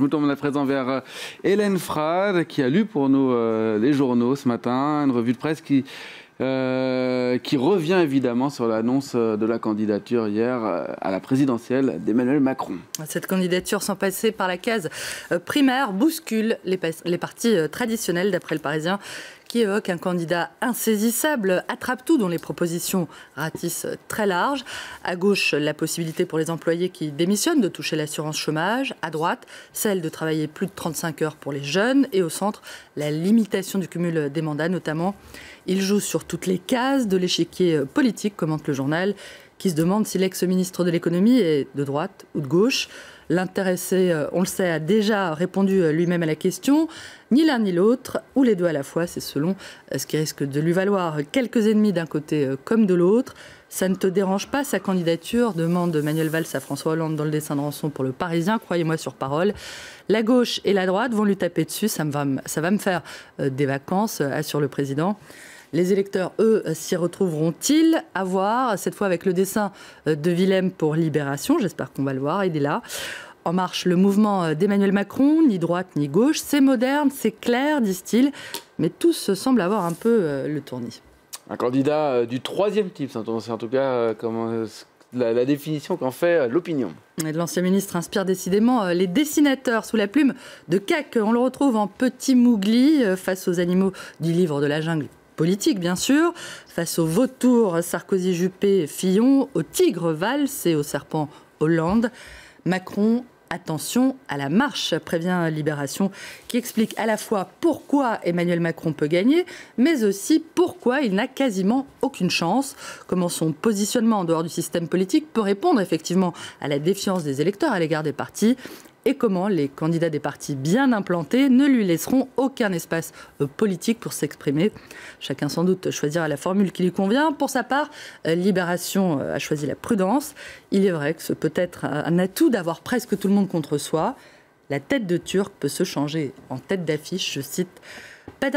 me tourne à présent vers Hélène Frade, qui a lu pour nous les journaux ce matin, une revue de presse qui revient évidemment sur l'annonce de la candidature hier à la présidentielle d'Emmanuel Macron. Cette candidature, sans passer par la case primaire, bouscule les partis traditionnels, d'après le Parisien, qui évoque un candidat insaisissable, attrape-tout, dont les propositions ratissent très large. À gauche, la possibilité pour les employés qui démissionnent de toucher l'assurance chômage. À droite, celle de travailler plus de 35 heures pour les jeunes. Et au centre, la limitation du cumul des mandats, notamment. Il joue sur toutes les cases de l'échiquier politique, commente le journal, qui se demande si l'ex-ministre de l'économie est de droite ou de gauche. L'intéressé, on le sait, a déjà répondu lui-même à la question. Ni l'un ni l'autre, ou les deux à la fois, c'est selon ce qui risque de lui valoir quelques ennemis d'un côté comme de l'autre. Ça ne te dérange pas, sa candidature, demande Manuel Valls à François Hollande dans le dessin de rançon pour le Parisien, croyez-moi sur parole. La gauche et la droite vont lui taper dessus, ça va me faire des vacances, assure le président. Les électeurs, eux, s'y retrouveront-ils? À voir, cette fois avec le dessin de Willem pour Libération. J'espère qu'on va le voir, il est là. En marche, le mouvement d'Emmanuel Macron, ni droite ni gauche. C'est moderne, c'est clair, disent-ils, mais tous semblent avoir un peu le tournis. Un candidat du troisième type, c'est en tout cas la définition qu'en fait l'opinion. L'ancien ministre inspire décidément les dessinateurs sous la plume de Cac. On le retrouve en petit Mowgli face aux animaux du livre de la jungle. Politique, bien sûr, face aux vautours Sarkozy, Juppé, Fillon, aux tigres Valls et aux serpents Hollande. Macron, attention à la marche, prévient Libération, qui explique à la fois pourquoi Emmanuel Macron peut gagner, mais aussi pourquoi il n'a quasiment aucune chance, comment son positionnement en dehors du système politique peut répondre effectivement à la défiance des électeurs à l'égard des partis, et comment les candidats des partis bien implantés ne lui laisseront aucun espace politique pour s'exprimer. Chacun sans doute choisira la formule qui lui convient. Pour sa part, Libération a choisi la prudence. Il est vrai que ce peut être un atout d'avoir presque tout le monde contre soi. La tête de Turc peut se changer en tête d'affiche, je cite. Pas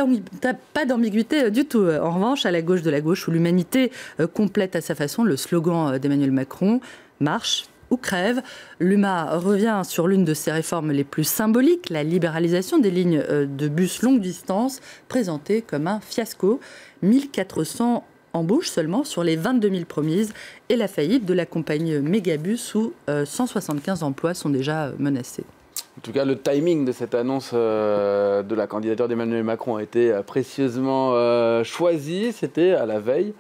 d'ambiguïté du tout. En revanche, à la gauche de la gauche, où l'humanité complète à sa façon le slogan d'Emmanuel Macron, marche ou crève. L'UMA revient sur l'une de ses réformes les plus symboliques, la libéralisation des lignes de bus longue distance, présentée comme un fiasco. 1400 embauches seulement sur les 22 000 promises et la faillite de la compagnie Mégabus où 175 emplois sont déjà menacés. En tout cas, le timing de cette annonce de la candidature d'Emmanuel Macron a été précieusement choisi. C'était à la veille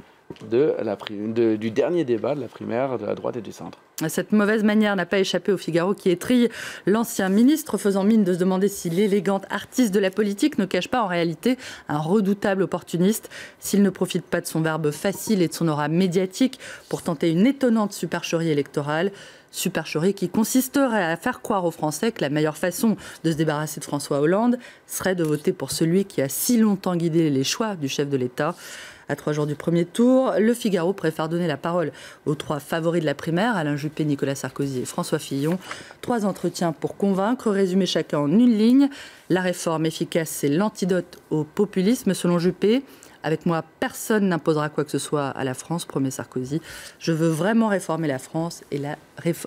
du dernier débat de la primaire de la droite et du centre. Cette mauvaise manière n'a pas échappé au Figaro qui étrille l'ancien ministre, faisant mine de se demander si l'élégante artiste de la politique ne cache pas en réalité un redoutable opportuniste, s'il ne profite pas de son verbe facile et de son aura médiatique pour tenter une étonnante supercherie électorale. Supercherie qui consisterait à faire croire aux Français que la meilleure façon de se débarrasser de François Hollande serait de voter pour celui qui a si longtemps guidé les choix du chef de l'État. À 3 jours du premier tour, le Figaro préfère donner la parole aux 3 favoris de la primaire, Alain Juppé, Nicolas Sarkozy et François Fillon. 3 entretiens pour convaincre, résumés chacun en une ligne. La réforme efficace, c'est l'antidote au populisme, selon Juppé. Avec moi, personne n'imposera quoi que ce soit à la France, promet Sarkozy. Je veux vraiment réformer la France et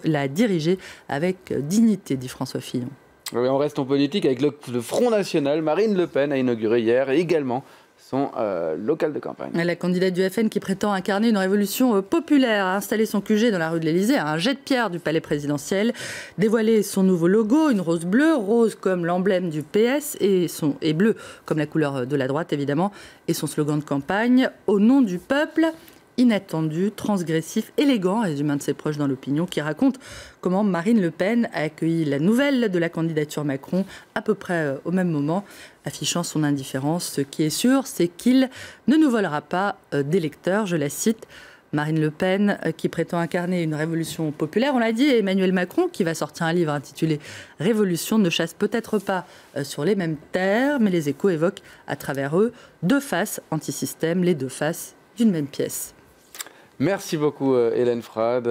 la diriger avec dignité, dit François Fillon. Oui, on reste en politique avec le Front National. Marine Le Pen a inauguré hier également son local de campagne. La candidate du FN qui prétend incarner une révolution populaire a installé son QG dans la rue de l'Élysée, à un jet de pierre du palais présidentiel, dévoilé son nouveau logo, une rose bleue, rose comme l'emblème du PS et bleu comme la couleur de la droite évidemment, et son slogan de campagne, au nom du peuple. Inattendu, transgressif, élégant, résume un de ses proches dans l'opinion, qui raconte comment Marine Le Pen a accueilli la nouvelle de la candidature Macron à peu près au même moment, affichant son indifférence. Ce qui est sûr, c'est qu'il ne nous volera pas d'électeurs, je la cite. Marine Le Pen qui prétend incarner une révolution populaire, on l'a dit, et Emmanuel Macron qui va sortir un livre intitulé « Révolution » ne chasse peut-être pas sur les mêmes terres, mais les Échos évoquent à travers eux 2 faces anti-système, les 2 faces d'une même pièce. Merci beaucoup Hélène Frade.